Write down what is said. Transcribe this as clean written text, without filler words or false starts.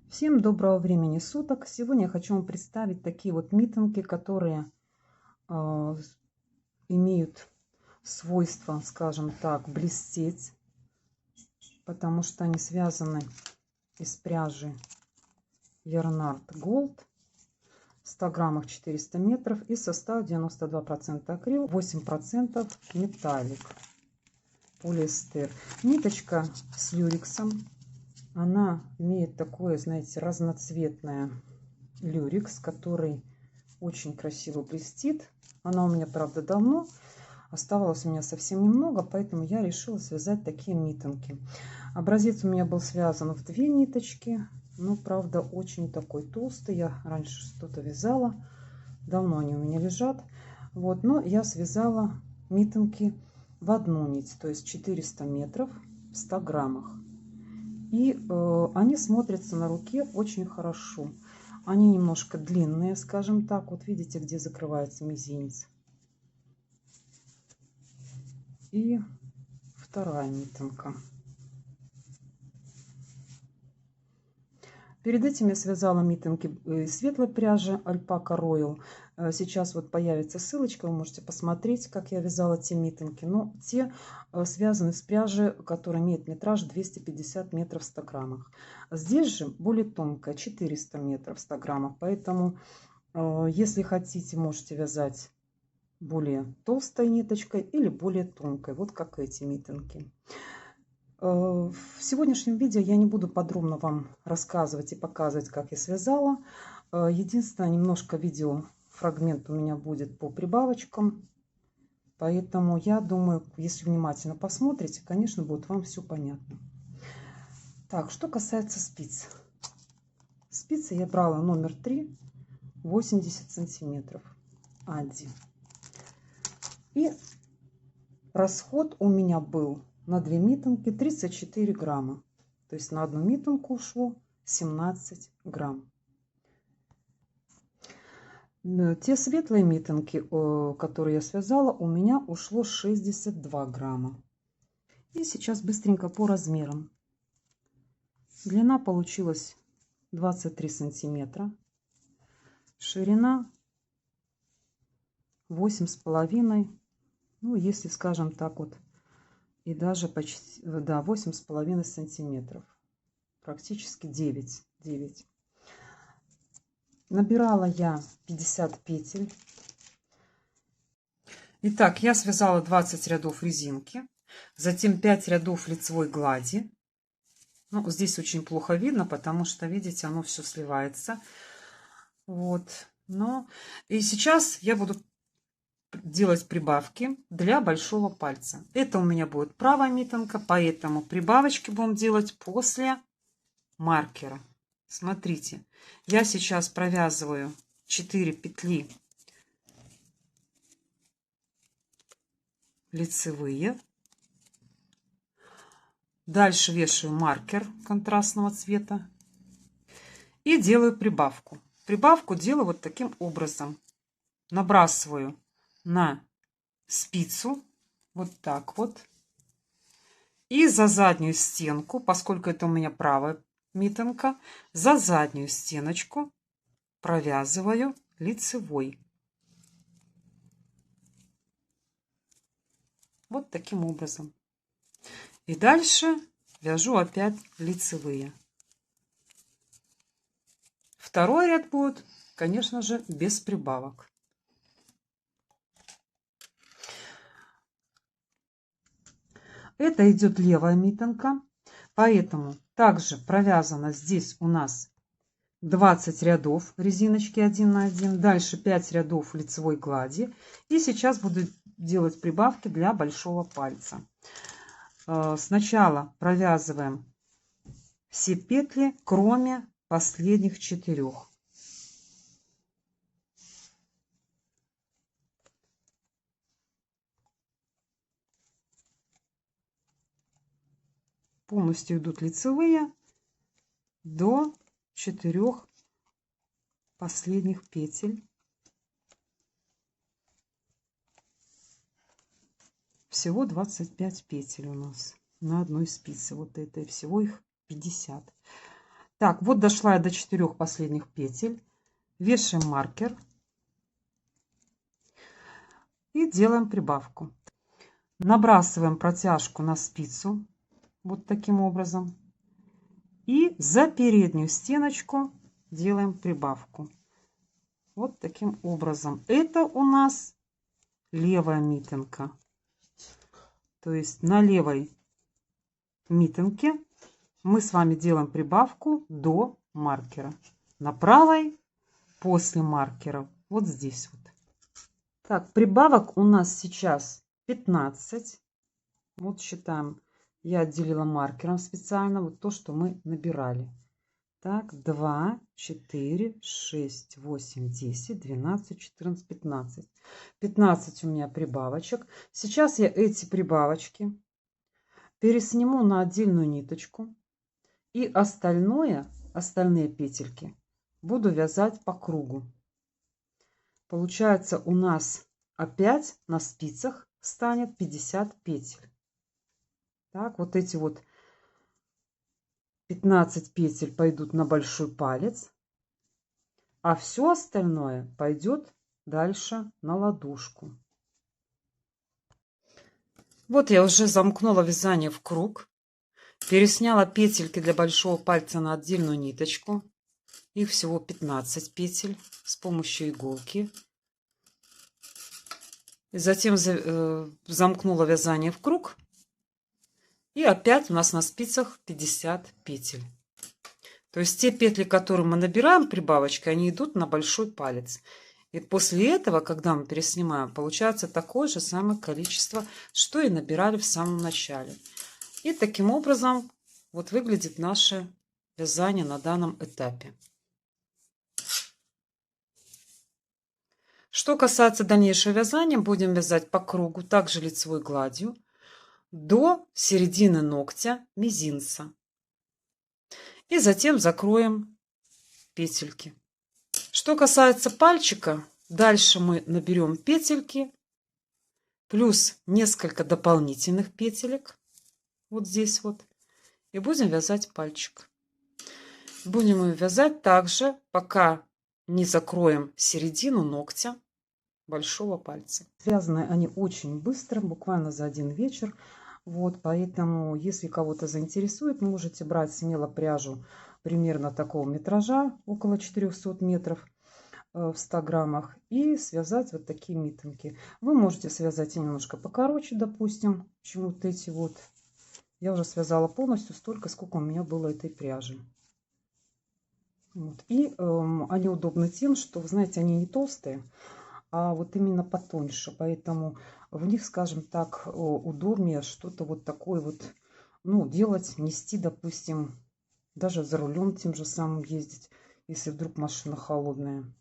Всем доброго времени суток! Сегодня я хочу вам представить такие вот митинги, которые имеют свойство, скажем так, блестеть, потому что они связаны из пряжи Yarnart Gold в 100 граммах 400 метров и состав 92% акрил, 8% металлик, полиэстер. Ниточка с люрексом. Она имеет такое, знаете, разноцветное люрекс, который очень красиво блестит. Она у меня, правда, давно. Оставалось у меня совсем немного, поэтому я решила связать такие митинги. Образец у меня был связан в 2 ниточки. Но, правда, очень такой толстый. Я раньше что-то вязала. Давно они у меня лежат. Вот, но я связала митинги в 1 нить, то есть 400 метров в 100 граммах. И они смотрятся на руке очень хорошо. Они немножко длинные, скажем так. Вот видите, где закрывается мизинец. И вторая митинга. Перед этим я связала митинги из светлой пряжи Alpaca Royal. Сейчас вот появится ссылочка, вы можете посмотреть, как я вязала те митинги. Но те связаны с пряжей, которая имеет метраж 250 метров в 100 граммах. Здесь же более тонкая, 400 метров в 100 граммах. Поэтому, если хотите, можете вязать более толстой ниточкой или более тонкой, вот как эти митинги. В сегодняшнем видео я не буду подробно вам рассказывать и показывать, как я связала. Единственное, немножко видеофрагмент у меня будет по прибавочкам. Поэтому я думаю, если внимательно посмотрите, конечно, будет вам все понятно. Так, что касается спиц. Спицы я брала номер 3, 80 сантиметров. Один. И расход у меня был на 2 митинги 34 грамма. То есть на 1 митингу ушло 17 грамм. Те светлые митинги, которые я связала, у меня ушло 62 грамма. И сейчас быстренько по размерам. Длина получилась 23 сантиметра. Ширина 8,5. Ну, если, скажем так, вот, и даже почти, да, 8,5 сантиметров. Практически 9. Набирала я 50 петель. Итак, я связала 20 рядов резинки, затем 5 рядов лицевой глади. Ну, здесь очень плохо видно, потому что, видите, оно все сливается. Вот. Но и сейчас я буду делать прибавки для большого пальца. Это у меня будет правая митинга, поэтому прибавочки будем делать после маркера. Смотрите, я сейчас провязываю 4 петли лицевые. Дальше вешаю маркер контрастного цвета и делаю прибавку. Прибавку делаю вот таким образом. Набрасываю на спицу вот так вот. И за заднюю стенку, поскольку это у меня правая митинга, за заднюю стеночку провязываю лицевой. Вот таким образом. И дальше вяжу опять лицевые. Второй ряд будет, конечно же, без прибавок. Это идет левая митинга, поэтому также провязано здесь у нас 20 рядов резиночки 1 на 1, дальше 5 рядов лицевой глади. И сейчас буду делать прибавки для большого пальца. Сначала провязываем все петли, кроме последних 4. Полностью идут лицевые до 4 последних петель. Всего 25 петель у нас на одной спице. Вот это, и всего их 50. Так, вот дошла я до 4 последних петель. Вешаем маркер и делаем прибавку. Набрасываем протяжку на спицу вот таким образом. И за переднюю стеночку делаем прибавку. Вот таким образом. Это у нас левая митинка. То есть на левой митинке мы с вами делаем прибавку до маркера. На правой после маркера. Вот здесь вот. Так, прибавок у нас сейчас 15. Вот считаем. Я отделила маркером специально вот то, что мы набирали. Так, 2, 4, 6, 8, 10, 12, 14, 15. 15 у меня прибавочек. Сейчас я эти прибавочки пересниму на отдельную ниточку. И остальные петельки буду вязать по кругу. Получается, у нас опять на спицах станет 50 петель. Так, вот эти вот 15 петель пойдут на большой палец, а все остальное пойдет дальше на ладошку. Вот я уже замкнула вязание в круг, пересняла петельки для большого пальца на отдельную ниточку. Их всего 15 петель с помощью иголки. И затем замкнула вязание в круг. И опять у нас на спицах 50 петель. То есть те петли, которые мы набираем прибавочкой, они идут на большой палец. И после этого, когда мы переснимаем, получается такое же самое количество, что и набирали в самом начале. И таким образом вот выглядит наше вязание на данном этапе. Что касается дальнейшего вязания, будем вязать по кругу, также лицевой гладью, до середины ногтя мизинца. И затем закроем петельки. Что касается пальчика, дальше мы наберем петельки, плюс несколько дополнительных петелек, вот здесь вот, и будем вязать пальчик. Будем его вязать также, пока не закроем середину ногтя большого пальца. Связаны они очень быстро, буквально за один вечер. Вот, поэтому, если кого-то заинтересует, можете брать смело пряжу примерно такого метража, около 400 метров в 100 граммах, и связать вот такие митинги. Вы можете связать и немножко покороче, допустим, чем вот эти вот. Я уже связала полностью столько, сколько у меня было этой пряжи. Вот. И они удобны тем, что, вы знаете, они не толстые, а вот именно потоньше, поэтому в них, скажем так, удобнее что-то вот такое вот, ну, делать, нести, допустим, даже за рулем тем же самым ездить, если вдруг машина холодная.